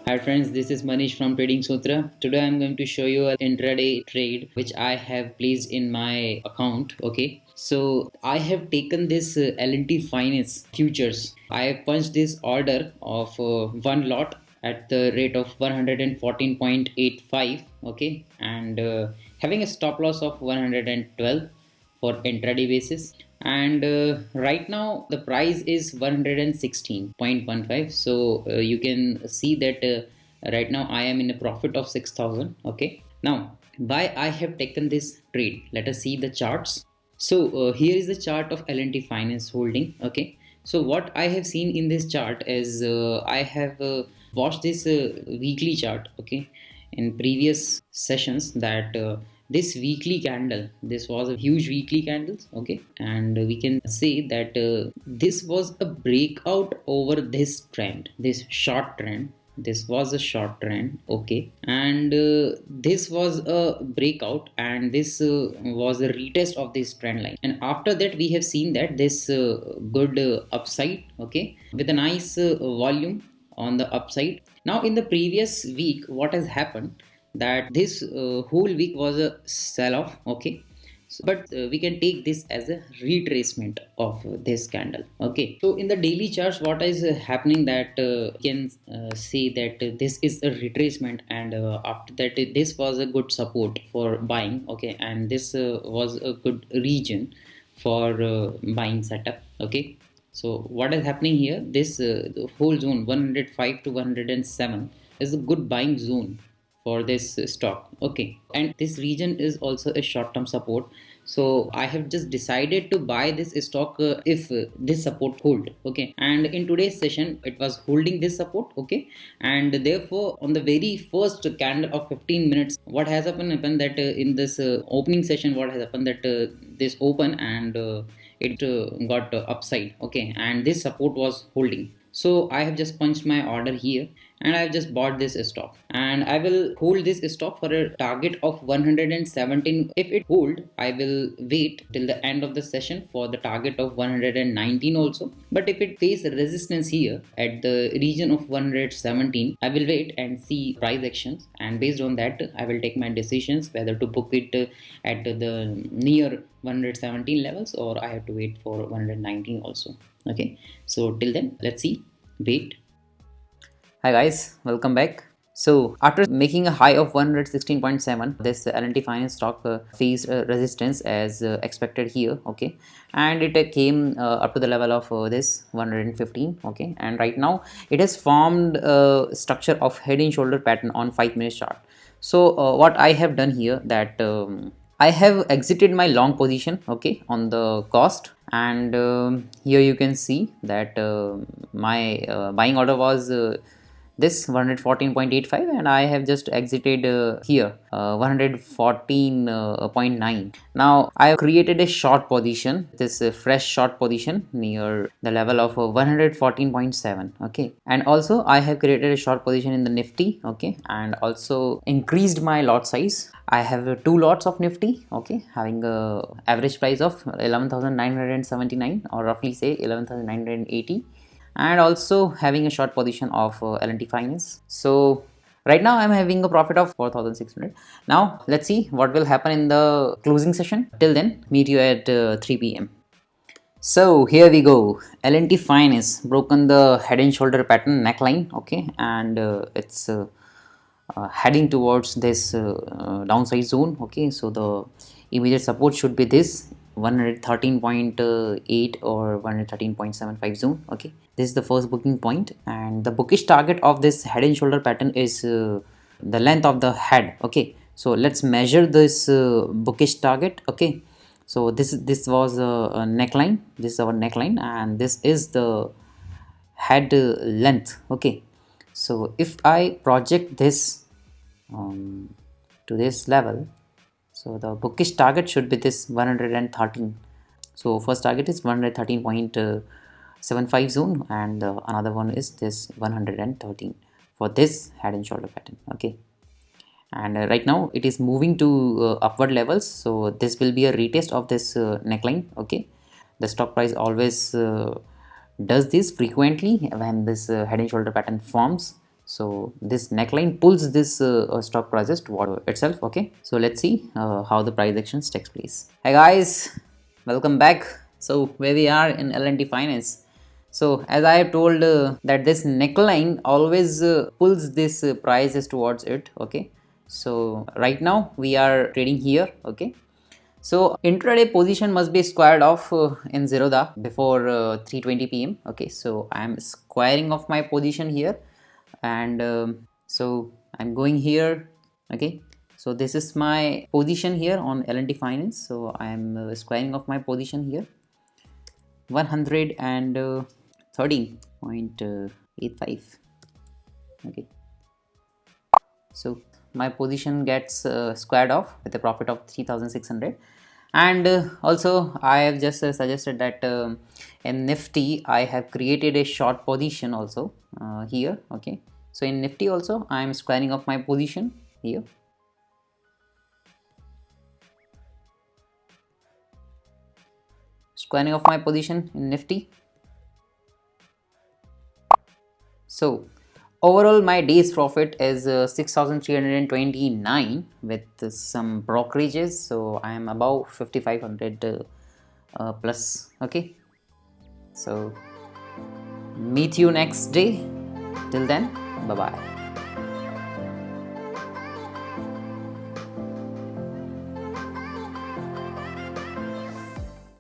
Hi friends, this is Manish from TradingSutra. Today I'm going to show you an intraday trade which I have placed in my account. Okay, so I have taken this L&T Finance futures. I have punched this order of one lot at the rate of 114.85. Okay, and having a stop loss of 112 for intraday basis, and right now the price is 116.15. So you can see that right now I am in a profit of 6,000. Okay, now why I have taken this trade, let us see the charts. So here is the chart of L&T Finance holding. Okay, so what I have seen in this chart is I have watched this weekly chart, okay, in previous sessions, that this weekly candle, this was a huge weekly candle. Okay, and we can say that this was a breakout over this trend, this short trend. This was a short trend. Okay, and this was a breakout, and this was a retest of this trend line, and after that we have seen that this good upside, okay, with a nice volume on the upside. Now in the previous week what has happened, that this whole week was a sell off. Okay, so, but we can take this as a retracement of this candle. Okay, so in the daily charts what is happening, that we can say that this is a retracement, and after that this was a good support for buying. Okay, and this was a good region for buying setup. Okay, so what is happening here, this the whole zone 105 to 107 is a good buying zone for this stock. Okay, and this region is also a short term support. So I have just decided to buy this stock if this support hold. Okay, and in today's session it was holding this support. Okay, and therefore on the very first candle of 15 minutes what has happened that in this opening session what has happened, that this open, and it got upside. Okay, and this support was holding. So I have just punched my order here, and I have just bought this stock, and I will hold this stock for a target of 117. If it hold, I will wait till the end of the session for the target of 119 also. But if it face resistance here at the region of 117, I will wait and see price actions, and based on that I will take my decisions whether to book it at the near 117 levels, or I have to wait for 119 also. Okay, so till then let's see, wait. Hi guys, welcome back. So after making a high of 116.7, this L&T Finance stock faced resistance as expected here. Okay, and it came up to the level of this 115. Okay, and right now it has formed a structure of head and shoulder pattern on 5 minute chart. So what I have done here, that I have exited my long position, okay, on the cost, and here you can see that my buying order was this 114.85, and I have just exited here 114.9. Now I have created a short position, this fresh short position near the level of 114.7. okay, and also I have created a short position in the Nifty. Okay, and also increased my lot size. I have two lots of Nifty, okay, having a average price of 11,979, or roughly say 11,980, and also having a short position of L&T Finance. So right now I'm having a profit of 4,600. Now let's see what will happen in the closing session. Till then, meet you at 3 p.m. So here we go. L&T Finance broken the head and shoulder pattern neckline. Okay, and it's heading towards this downside zone. Okay, so the immediate support should be this 113.8 or 113.75 zone. Okay, this is the first booking point, and the bookish target of this head and shoulder pattern is the length of the head. Okay, so let's measure this bookish target. Okay, so this was a neckline, this is our neckline, and this is the head length. Okay, so if I project this to this level, so the bookish target should be this 113. So first target is 113.75 zone, and another one is this 113 for this head and shoulder pattern. Okay, and right now it is moving to upward levels, so this will be a retest of this neckline. Okay, the stock price always does this frequently when this head and shoulder pattern forms. So this neckline pulls this stock prices toward itself. Okay, so let's see how the price actions takes place. Hey guys, welcome back. So where we are in L&T Finance. So as I have told that this neckline always pulls this prices towards it. Okay, so right now we are trading here. Okay, so intraday position must be squared off in Zerodha before 3:20 p.m. Okay, so I am squaring off my position here, and so I'm going here. Okay, so this is my position here on L&T Finance. So I am squaring off my position here, 113.85. Okay, so my position gets squared off with a profit of 3600. And also I have just suggested that in Nifty I have created a short position also here. Okay, so in Nifty also I am squaring off my position here, squaring off my position in Nifty. So overall my day's profit is 6329 with some brokerages, so I am above 5500 plus. Okay, so meet you next day. Till then, bye bye.